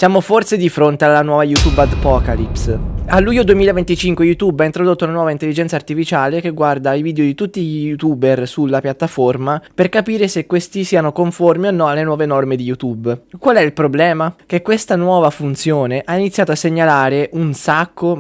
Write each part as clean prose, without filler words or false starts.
Siamo forse di fronte alla nuova YouTube Apocalypse. A luglio 2025 YouTube ha introdotto una nuova intelligenza artificiale che guarda i video di tutti gli YouTuber sulla piattaforma per capire se questi siano conformi o no alle nuove norme di YouTube. Qual è il problema? Che questa nuova funzione ha iniziato a segnalare un sacco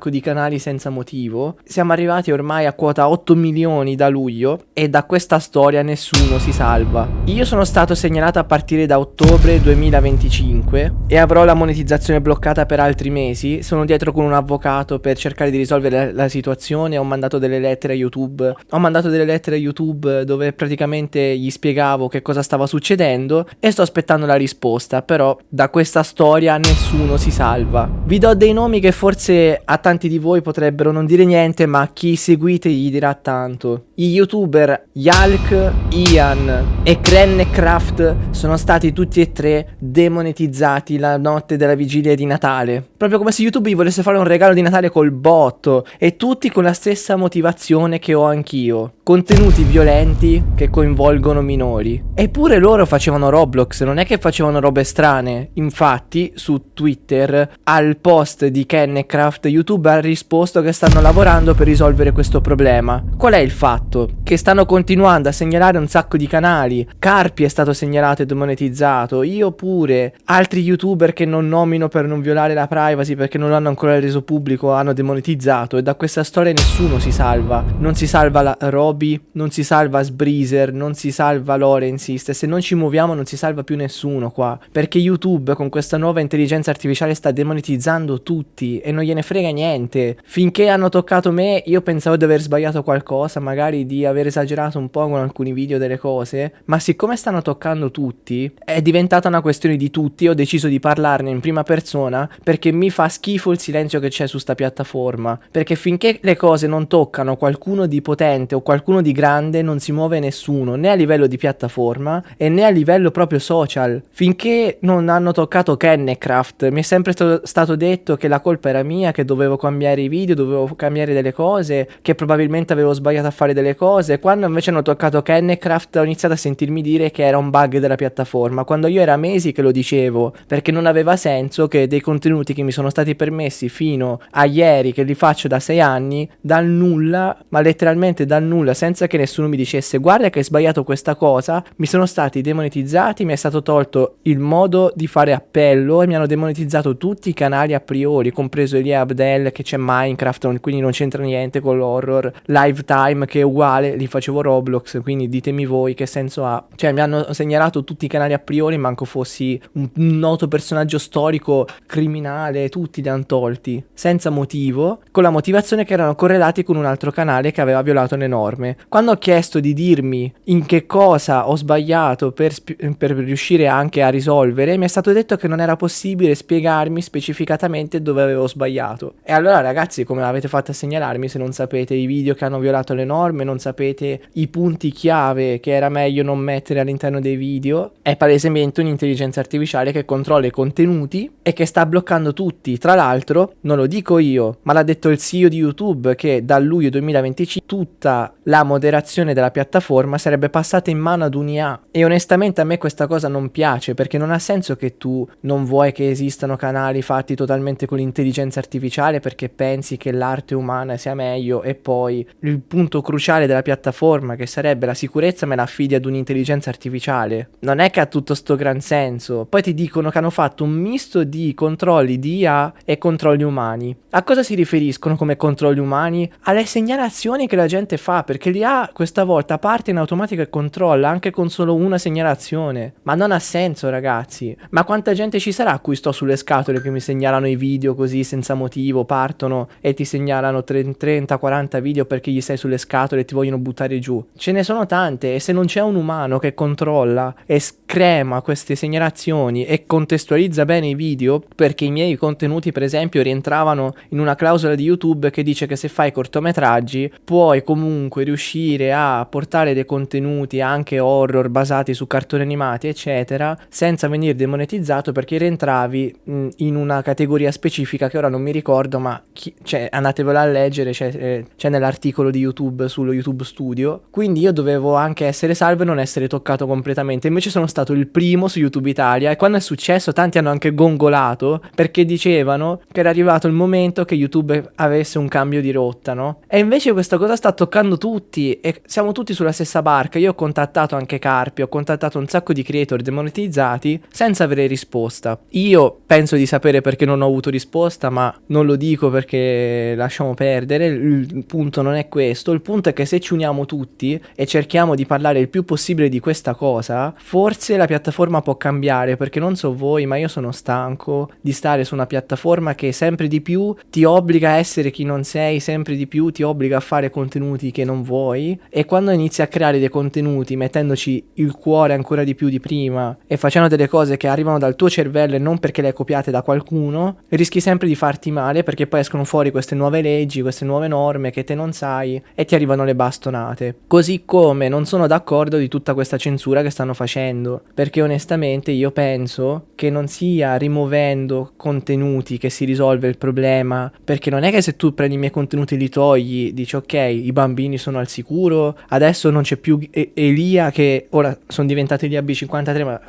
di canali senza motivo. Siamo arrivati ormai a quota 8 milioni da luglio e da questa storia nessuno si salva. Io sono stato segnalato a partire da ottobre 2025 e avrò la monetizzazione bloccata per altri mesi. Sono dietro con un avvocato per cercare di risolvere la situazione. Ho mandato delle lettere a YouTube dove praticamente gli spiegavo che cosa stava succedendo e sto aspettando la risposta, però da questa storia nessuno si salva. Vi do dei nomi che forse a tanti di voi potrebbero non dire niente, ma chi seguite gli dirà tanto. Gli YouTuber Yalk, Ian e Craft sono stati tutti e tre demonetizzati la notte della vigilia di Natale, proprio come se YouTube gli volesse fare un regalo di Natale col botto, e tutti con la stessa motivazione che ho anch'io: contenuti violenti che coinvolgono minori. Eppure loro facevano Roblox, non è che facevano robe strane. Infatti su Twitter al post di Craft YouTube ha risposto che stanno lavorando per risolvere questo problema. Qual è il fatto? Che stanno continuando a segnalare un sacco di canali. Carpi è stato segnalato e demonetizzato, io pure, altri YouTuber che non nomino per non violare la privacy perché non l'hanno ancora reso pubblico hanno demonetizzato, e da questa storia nessuno si salva. Non si salva la Roby, non si salva Sbreezer, non si salva Lorenzist, e se non ci muoviamo non si salva più nessuno qua, perché YouTube con questa nuova intelligenza artificiale sta demonetizzando tutti e non gliene frega niente. Finché hanno toccato me io pensavo di aver sbagliato qualcosa, magari di aver esagerato un po' con alcuni video delle cose, ma siccome stanno toccando tutti è diventata una questione di tutti. Ho deciso di parlarne in prima persona perché mi fa schifo il silenzio che c'è su sta piattaforma, perché finché le cose non toccano qualcuno di potente o qualcuno di grande non si muove nessuno, né a livello di piattaforma e né a livello proprio social. Finché non hanno toccato Craft mi è sempre stato detto che la colpa era mia, che dovevo cambiare i video, dovevo cambiare delle cose, che probabilmente avevo sbagliato a fare delle cose. Quando invece hanno toccato Craft ho iniziato a sentirmi dire che era un bug della piattaforma, quando io era mesi che lo dicevo, perché non aveva senso che dei contenuti che mi sono stati permessi fino a ieri, che li faccio da 6 anni, dal nulla, ma letteralmente dal nulla, senza che nessuno mi dicesse guarda che hai sbagliato questa cosa, mi sono stati demonetizzati, mi è stato tolto il modo di fare appello e mi hanno demonetizzato tutti i canali a priori, compreso Elia Abdel, che c'è Minecraft, quindi non c'entra niente con l'horror, Lifetime che è uguale, li facevo Roblox, quindi ditemi voi che senso ha. Cioè mi hanno segnalato tutti i canali a priori, manco fossi un noto personaggio storico criminale, tutti li hanno tolti senza motivo, con la motivazione che erano correlati con un altro canale che aveva violato le norme. Quando ho chiesto di dirmi in che cosa ho sbagliato per riuscire anche a risolvere, mi è stato detto che non era possibile spiegarmi specificatamente dove avevo sbagliato. E allora ragazzi, come avete fatto a segnalarmi se non sapete i video che hanno violato le norme, non sapete i punti chiave che era meglio non mettere all'interno dei video? È palesemente un'intelligenza artificiale che controlla i contenuti e che sta bloccando tutti. Tra l'altro non lo dico io, ma l'ha detto il CEO di YouTube, che dal luglio 2025 tutta la moderazione della piattaforma sarebbe passata in mano ad un'IA. E onestamente a me questa cosa non piace, perché non ha senso che tu non vuoi che esistano canali fatti totalmente con l'intelligenza artificiale perché pensi che l'arte umana sia meglio, e poi il punto cruciale della piattaforma, che sarebbe la sicurezza, me la affidi ad un'intelligenza artificiale. Non è che ha tutto sto gran senso. Poi ti dicono che hanno fatto un misto di controlli di IA e controlli umani. A cosa si riferiscono come controlli umani? Alle segnalazioni che la gente fa, perché l'IA questa volta parte in automatico e controlla anche con solo una segnalazione. Ma non ha senso ragazzi. Ma quanta gente ci sarà a cui sto sulle scatole che mi segnalano i video così senza motivo, partono e ti segnalano 30-40 video perché gli stai sulle scatole e ti vogliono buttare giù. Ce ne sono tante, e se non c'è un umano che controlla e screma queste segnalazioni e contestualizza bene i video, perché i miei contenuti per esempio rientravano in una clausola di YouTube che dice che se fai cortometraggi puoi comunque riuscire a portare dei contenuti anche horror basati su cartoni animati eccetera senza venire demonetizzato, perché rientravi in una categoria specifica che ora non mi ricordo, ma cioè, andatevela a leggere, c'è nell'articolo di YouTube sullo YouTube Studio. Quindi io dovevo anche essere salvo e non essere toccato completamente, invece sono stato il primo su YouTube Italia, e quando è successo tanti hanno anche gongolato perché dicevano che era arrivato il momento che YouTube avesse un cambio di rotta, no? E invece questa cosa sta toccando tutti e siamo tutti sulla stessa barca. Io ho contattato anche Carpi, ho contattato un sacco di creator demonetizzati senza avere risposta. Io penso di sapere perché non ho avuto risposta, ma non lo dico perché lasciamo perdere. Il punto non è questo, il punto è che se ci uniamo tutti e cerchiamo di parlare il più possibile di questa cosa, forse la piattaforma può cambiare, perché non so voi, ma io sono stanco di stare su una piattaforma che sempre di più ti obbliga a essere chi non sei, sempre di più ti obbliga a fare contenuti che non vuoi, e quando inizi a creare dei contenuti mettendoci il cuore ancora di più di prima e facendo delle cose che arrivano dal tuo cervello e non perché le hai copiate da qualcuno, rischi sempre di farti male, perché poi escono fuori queste nuove leggi, queste nuove norme che te non sai e ti arrivano le bastonate. Così come non sono d'accordo di tutta questa censura che stanno facendo, perché onestamente io penso che non sia rimuovendo contenuti che si risolve il problema, perché non è che se tu prendi i miei contenuti e li togli dici ok, i bambini sono al sicuro, adesso non c'è più Elia, che ora sono diventato Elia B53 ma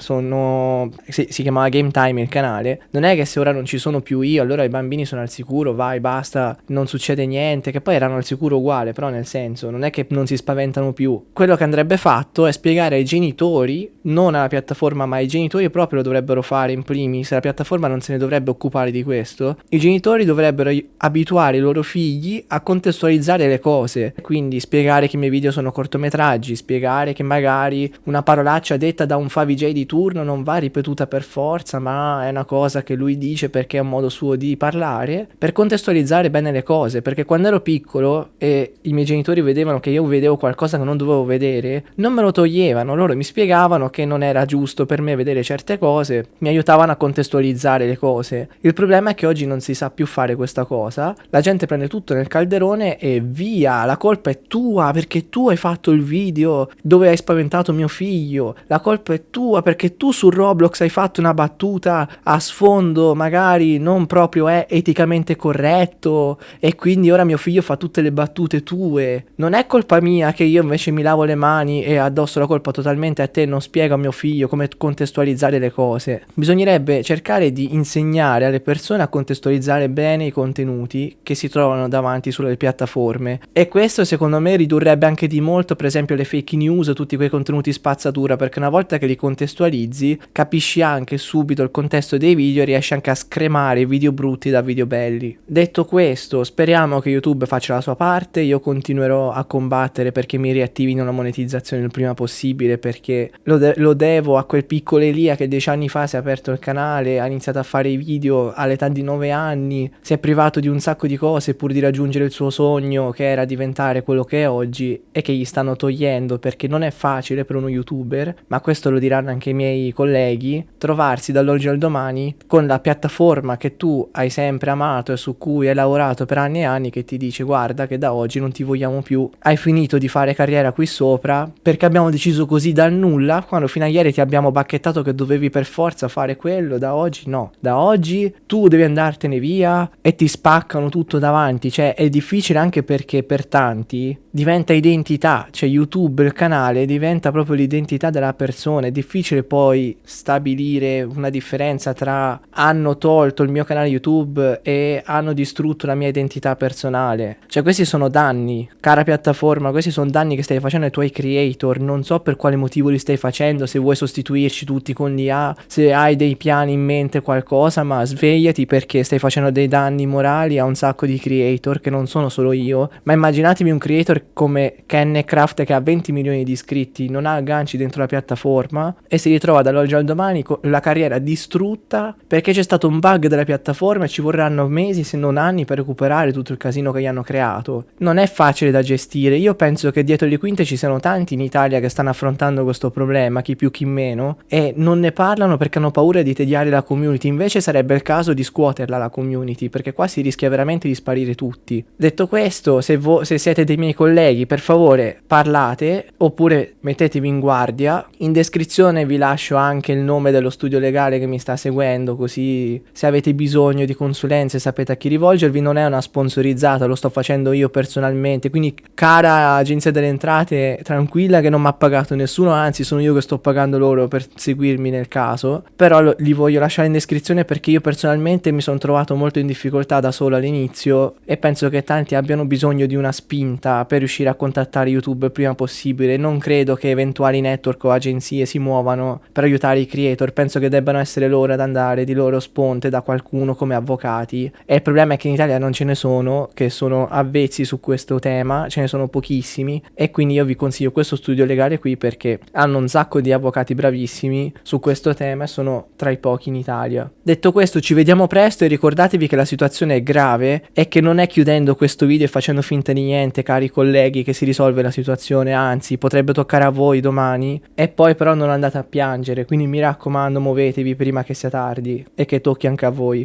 si chiamava Game Time il canale, non è che se ora non ci sono più io allora i bambini sono al sicuro, vai basta, non succede niente, che poi erano al sicuro uguale, però nel senso non è che non si spaventano più. Quello che andrebbe fatto è spiegare ai genitori, non alla piattaforma ma ai genitori proprio lo dovrebbero fare in primis, la piattaforma non se ne dovrebbe occupare di questo, i genitori dovrebbero abituare i loro figli a contestualizzare le cose, quindi spiegare che i miei video sono cortometraggi, spiegare che magari una parolaccia detta da un Favij di turno non va ripetuta per forza, ma è una cosa che lui dice perché è un modo suo di parlare, per contestualizzare bene le cose, perché quando ero piccolo e i miei genitori vedevano che io vedevo qualcosa che non dovevo vedere, non me lo toglievano, loro mi spiegavano che non era giusto per me vedere certe cose, mi aiutavano a contestualizzare le cose. Il problema è che oggi non si sa più fare questa cosa, la gente prende tutto nel calderone e via, la colpa è tua perché tu hai fatto il video dove hai spaventato mio figlio, la colpa è tua perché tu su Roblox hai fatto una battuta a sfondo magari non proprio è eticamente corretto e quindi ora mio figlio fa tutte le battute tue. Non è colpa mia che io invece mi lavo le mani e addosso la colpa totalmente a te e non spiego a mio figlio come contestualizzare le cose. Bisognerebbe cercare di insegnare alle persone a contestualizzare bene i contenuti che si trovano davanti sulle piattaforme, e questo secondo me ridurrebbe anche di molto per esempio le fake news, tutti quei contenuti spazzatura, perché una volta che li contestualizzi capisci anche subito il contesto dei video e riesci anche a scremare i video brutti da video belli. Detto questo, speriamo che YouTube faccia la sua parte, io continuerò a combattere perché mi riattivino la monetizzazione il prima possibile, perché lo devo a quel piccolo Elia che 10 anni fa si è aperto il canale, ha iniziato a fare i video all'età di 9 anni, si è privato di un sacco di cose pur di raggiungere il suo sogno che era diventare quello che è oggi, e che gli stanno togliendo, perché non è facile per uno youtuber, ma questo lo diranno anche i miei colleghi, trovarsi dall'oggi al domani con la piattaforma che tu hai sempre amato e su cui hai lavorato per anni e anni che ti dice guarda che da oggi non ti vogliamo più, hai finito di fare carriera qui sopra perché abbiamo deciso così dal nulla, quando fino a ieri ti abbiamo bacchettato che dovevi per forza fare quello, da oggi no, da oggi tu devi andartene via, e ti spaccano tutto davanti. Cioè è difficile anche perché per tanti diventa identità, cioè YouTube, il canale diventa proprio l'identità della persona, è difficile poi stabilire una differenza tra hanno tolto il mio canale YouTube e hanno distrutto la mia identità personale. Cioè questi sono danni, cara piattaforma, questi sono danni che stai facendo ai tuoi creator, non so per quale motivo li stai facendo, se vuoi sostituirci tutti con l'IA, se hai dei piani in mente qualcosa, ma svegliati perché stai facendo dei danni morali a un sacco di creator che non sono solo io. Ma immaginatevi un creator come Kennecraft che ha 20 milioni di iscritti, non ha agganci dentro la piattaforma e si ritrova dall'oggi al domani con la carriera distrutta perché c'è stato un bug della piattaforma e ci vorranno mesi se non anni per recuperare tutto il casino che gli hanno creato. Non è facile da gestire. Io penso che dietro le quinte ci siano tanti in Italia che stanno affrontando questo problema, chi più chi meno, e non ne parlano perché hanno paura di tediare la community. Invece sarebbe il caso di scuoterla la community, perché qua si rischia veramente di sparire tutti. Detto questo, se siete dei miei colleghi, per favore parlate oppure mettetevi in guardia. In descrizione vi lascio anche il nome dello studio legale che mi sta seguendo, così se avete bisogno di consulenze sapete a chi rivolgervi. Non è una sponsorizzata, lo sto facendo io personalmente, quindi cara agenzia delle entrate, tranquilla che non mi ha pagato nessuno, anzi sono io che sto pagando loro per seguirmi nel caso, però li voglio lasciare in descrizione perché io personalmente mi sono trovato molto in difficoltà da solo all'inizio e penso che tanti abbiano bisogno di una spinta per riuscire a contattare YouTube il prima possibile. Non credo che eventuali network o agenzie si muovano per aiutare i creator, penso che debbano essere loro ad andare di loro sponte da qualcuno come avvocati, e il problema è che in Italia non ce ne sono che sono avvezzi su questo tema, ce ne sono pochissimi, e quindi io vi consiglio questo studio legale qui perché hanno un sacco di avvocati bravissimi su questo tema e sono tra i pochi in Italia. Detto questo, ci vediamo presto e ricordatevi che la situazione è grave e che non è chiudendo questo video e facendo finta di niente, cari colleghi, che si risolve la situazione, anzi potrebbe toccare a voi domani, e poi però non andate a piangere, quindi mi raccomando muovetevi prima che sia tardi e che tocchi anche a voi.